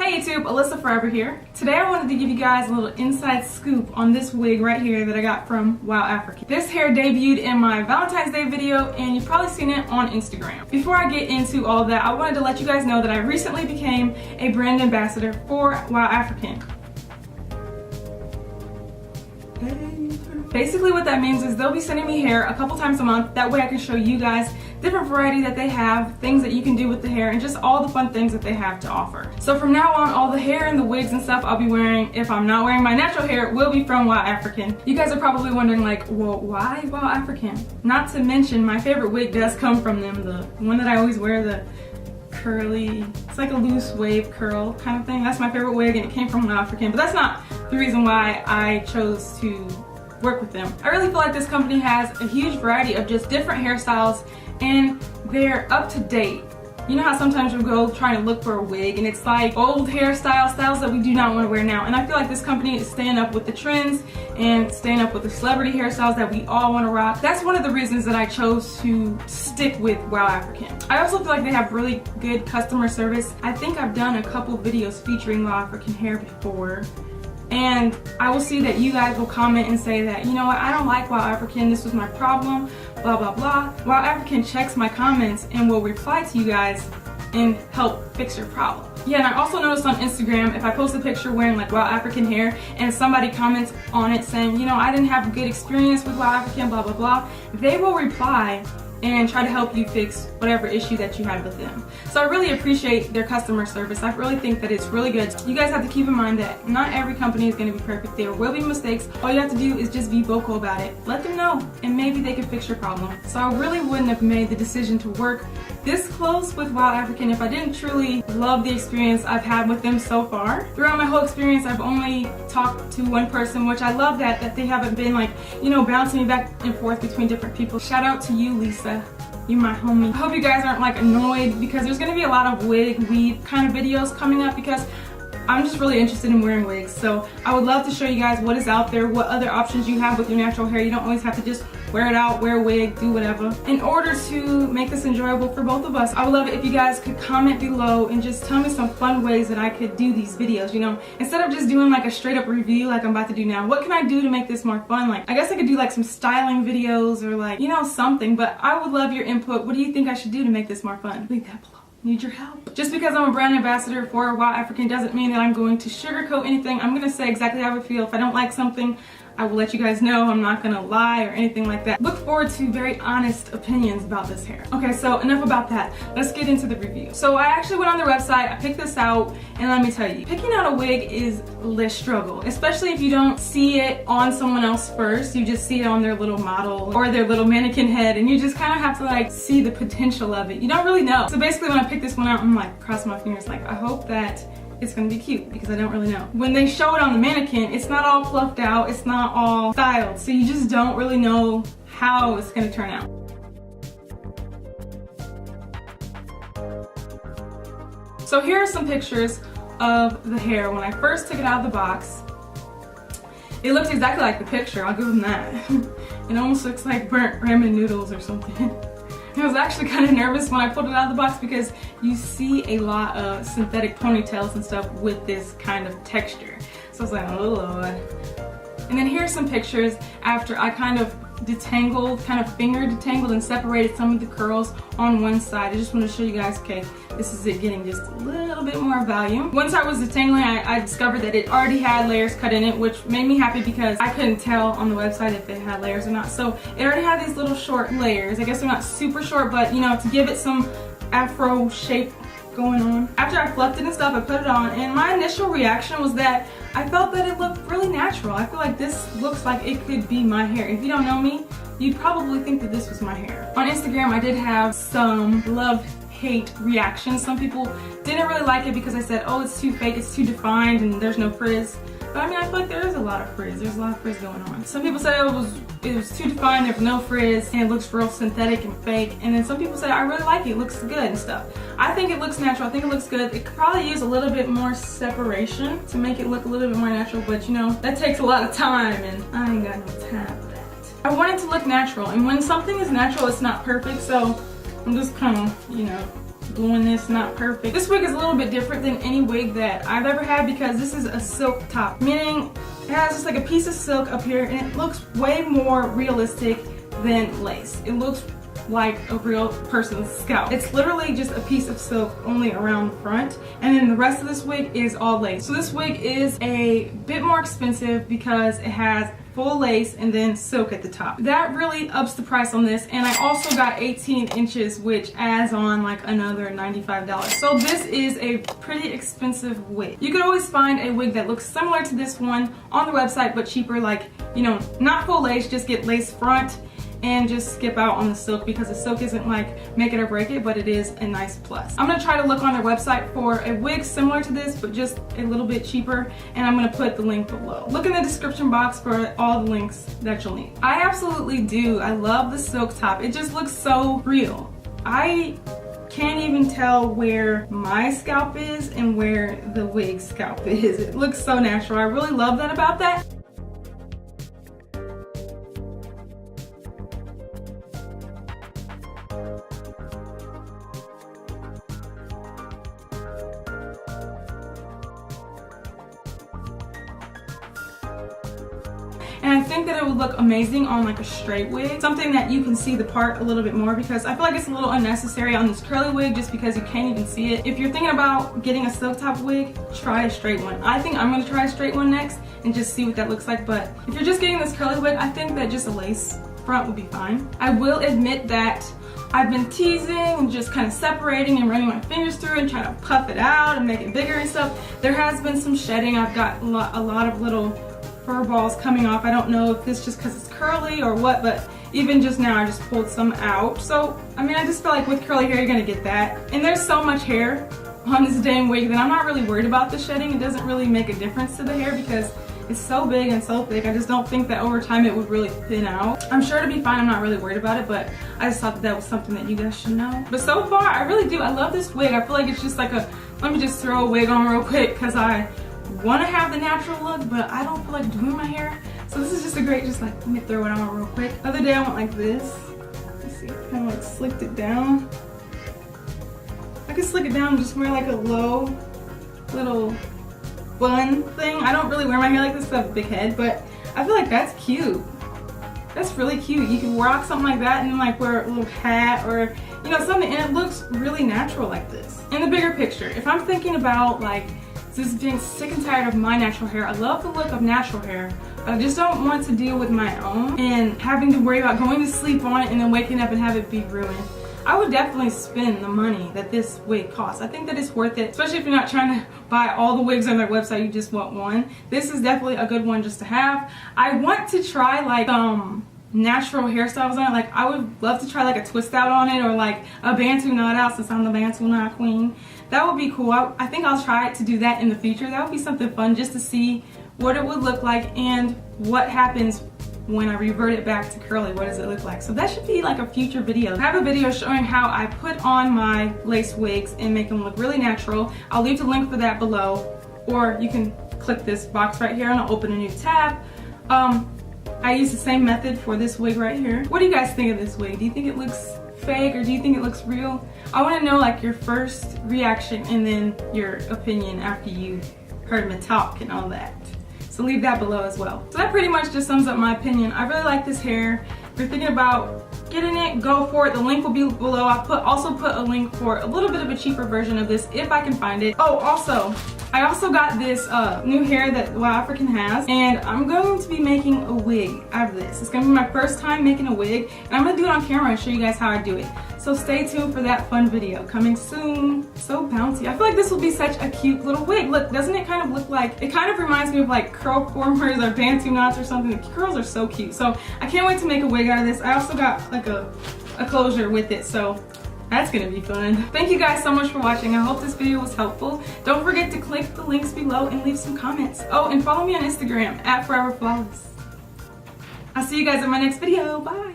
Hey YouTube, Alyssa Forever here. Today I wanted to give you guys a little inside scoop on this wig right here that I got from WowAfrican. This hair debuted in my Valentine's Day video and you've probably seen it on Instagram. Before I get into all that, I wanted to let you guys know that I recently became a brand ambassador for WowAfrican. Basically what that means is they'll be sending me hair a couple times a month. That way I can show you guys different variety that they have, things that you can do with the hair, and just all the fun things that they have to offer. So from now on, all the hair and the wigs and stuff I'll be wearing, if I'm not wearing my natural hair, will be from WowAfrican. You guys are probably wondering like, well, why WowAfrican? Not to mention my favorite wig does come from them, the one that I always wear, the curly, it's like a loose wave curl kind of thing. That's my favorite wig and it came from WowAfrican, but that's not the reason why I chose to work with them. I really feel like this company has a huge variety of just different hairstyles and they're up to date. You know how sometimes you go trying to look for a wig and it's like old hairstyles, styles that we do not want to wear now. And I feel like this company is staying up with the trends and staying up with the celebrity hairstyles that we all want to rock. That's one of the reasons that I chose to stick with WowAfrican. I also feel like they have really good customer service. I think I've done a couple videos featuring WowAfrican hair before. And I will see that you guys will comment and say that, you know what, I don't like WowAfrican, this was my problem, blah blah blah. WowAfrican checks my comments and will reply to you guys and help fix your problem. Yeah, and I also noticed on Instagram, if I post a picture wearing like WowAfrican hair and somebody comments on it saying, you know, I didn't have a good experience with WowAfrican, blah blah blah, they will reply and try to help you fix whatever issue that you had with them. So I really appreciate their customer service. I really think that it's really good. You guys have to keep in mind that not every company is going to be perfect. There will be mistakes. All you have to do is just be vocal about it. Let them know and maybe they can fix your problem. So I really wouldn't have made the decision to work this close with WowAfrican if I didn't truly love the experience I've had with them so far. Throughout my whole experience, I've only talked to one person, which I love that they haven't been like, you know, bouncing me back and forth between different people. Shout out to you, Lisa. You're my homie. I hope you guys aren't like annoyed because there's gonna be a lot of wig weave kind of videos coming up because I'm just really interested in wearing wigs. So I would love to show you guys what is out there, what other options you have with your natural hair. You don't always have to just wear it out, wear a wig, do whatever. In order to make this enjoyable for both of us, I would love it if you guys could comment below and just tell me some fun ways that I could do these videos, you know? Instead of just doing like a straight up review like I'm about to do now, what can I do to make this more fun? Like, I guess I could do like some styling videos or like, you know, something, but I would love your input. What do you think I should do to make this more fun? Leave that below. Need your help. Just because I'm a brand ambassador for WowAfrican doesn't mean that I'm going to sugarcoat anything. I'm gonna say exactly how I feel. If I don't like something, I will let you guys know. I'm not gonna lie or anything like that. Look forward to very honest opinions about this hair. Okay, so enough about that. Let's get into the review. So I actually went on their website, I picked this out, and let me tell you, picking out a wig is a struggle, especially if you don't see it on someone else first. You just see it on their little model or their little mannequin head, and you just kind of have to like see the potential of it. You don't really know. So basically when I picked this one out, I'm like crossing my fingers like, I hope that it's gonna be cute because I don't really know. When they show it on the mannequin, it's not all fluffed out, it's not all styled, so you just don't really know how it's gonna turn out. So here are some pictures of the hair when I first took it out of the box. It looks exactly like the picture, I'll give them that. It almost looks like burnt ramen noodles or something. I was actually kind of nervous when I pulled it out of the box because you see a lot of synthetic ponytails and stuff with this kind of texture. So I was like, oh Lord. And then here's some pictures after I kind of detangled, kind of finger detangled and separated some of the curls on one side. I just want to show you guys, okay, this is it getting just a little bit more volume. Once I was detangling, I discovered that it already had layers cut in it, which made me happy because I couldn't tell on the website if it had layers or not. So it already had these little short layers. I guess they're not super short, but you know, to give it some afro shape going on. After I fluffed it and stuff, I put it on, and my initial reaction was that I felt that it looked really natural. I feel like this looks like it could be my hair. If you don't know me, you'd probably think that this was my hair. On Instagram, I did have some love-hate reactions. Some people didn't really like it because I said, oh, it's too fake, it's too defined, and there's no frizz. But I mean, I feel like there is a lot of frizz. There's a lot of frizz going on. Some people said it was too defined, there was no frizz, and it looks real synthetic and fake. And then some people said, I really like it, it looks good and stuff. I think it looks natural, I think it looks good. It could probably use a little bit more separation to make it look a little bit more natural, but you know, that takes a lot of time and I ain't got no time for that. I want it to look natural, and when something is natural, it's not perfect, so I'm just kind of, you know, doing this not perfect. This wig is a little bit different than any wig that I've ever had because this is a silk top, meaning it has just like a piece of silk up here and it looks way more realistic than lace. It looks like a real person's scalp. It's literally just a piece of silk only around the front, and then the rest of this wig is all lace. So this wig is a bit more expensive because it has full lace and then silk at the top. That really ups the price on this, and I also got 18 inches, which adds on like another $95. So this is a pretty expensive wig. You could always find a wig that looks similar to this one on the website but cheaper, like, you know, not full lace, just get lace front and just skip out on the silk because the silk isn't like make it or break it, but it is a nice plus. I'm gonna try to look on their website for a wig similar to this but just a little bit cheaper, and I'm gonna put the link below. Look in the description box for all the links that you'll need. I absolutely do. I love the silk top. It just looks so real. I can't even tell where my scalp is and where the wig scalp is. It looks so natural. I really love that about that. And I think that it would look amazing on like a straight wig, something that you can see the part a little bit more, because I feel like it's a little unnecessary on this curly wig just because you can't even see it. If you're thinking about getting a silk top wig, try a straight one. I think I'm going to try a straight one next and just see what that looks like, but if you're just getting this curly wig, I think that just a lace front would be fine. I will admit that I've been teasing and just kind of separating and running my fingers through and trying to puff it out and make it bigger and stuff. There has been some shedding. I've got a lot of little fur balls coming off. I don't know if this just because it's curly or what, but even just now I just pulled some out. So I mean, I just feel like with curly hair you're gonna get that, and there's so much hair on this dang wig that I'm not really worried about the shedding. It doesn't really make a difference to the hair because it's so big and so thick. I just don't think that over time it would really thin out. I'm sure it'll be fine. I'm not really worried about it, but I just thought that that was something that you guys should know. But so far I really do. I love this wig. I feel like it's just like a, let me just throw a wig on real quick because I want to have the natural look, but I don't feel like doing my hair. So this is just a great, just like, let me throw it on real quick. The other day I went like this. Let's see, kind of like slicked it down. I could slick it down and just wear like a low little bun thing. I don't really wear my hair like this because I have a big head, but I feel like that's cute. That's really cute. You can rock something like that and then like wear a little hat or, you know, something, and it looks really natural like this. In the bigger picture, if I'm thinking about like just being sick and tired of my natural hair, I love the look of natural hair, but I just don't want to deal with my own and having to worry about going to sleep on it and then waking up and have it be ruined. I would definitely spend the money that this wig costs. I think that it's worth it, especially if you're not trying to buy all the wigs on their website, you just want one. This is definitely a good one just to have. I want to try like natural hairstyles on it. Like I would love to try like a twist out on it or like a Bantu knot out, since I'm the Bantu knot queen. That would be cool. I think I'll try to do that in the future. That would be something fun just to see what it would look like and what happens when I revert it back to curly. What does it look like? So that should be like a future video. I have a video showing how I put on my lace wigs and make them look really natural. I'll leave the link for that below, or you can click this box right here and I'll open a new tab. I use the same method for this wig right here. What do you guys think of this wig? Do you think it looks fake or do you think it looks real? I want to know like your first reaction and then your opinion after you heard me talk and all that. So leave that below as well. So that pretty much just sums up my opinion. I really like this hair. If you're thinking about getting it, go for it. The link will be below. I also put a link for a little bit of a cheaper version of this if I can find it. Oh, also, I also got this new hair that WowAfrican has, and I'm going to be making a wig out of this. It's going to be my first time making a wig, and I'm going to do it on camera and show you guys how I do it. So stay tuned for that fun video coming soon. So bouncy. I feel like this will be such a cute little wig. Look, doesn't it kind of look like, it kind of reminds me of like curl formers or Bantu knots or something. The curls are so cute. So I can't wait to make a wig out of this. I also got like a closure with it, so that's gonna be fun. Thank you guys so much for watching. I hope this video was helpful. Don't forget to click the links below and leave some comments. Oh, and follow me on Instagram @ForeverFlawless. I'll see you guys in my next video. Bye.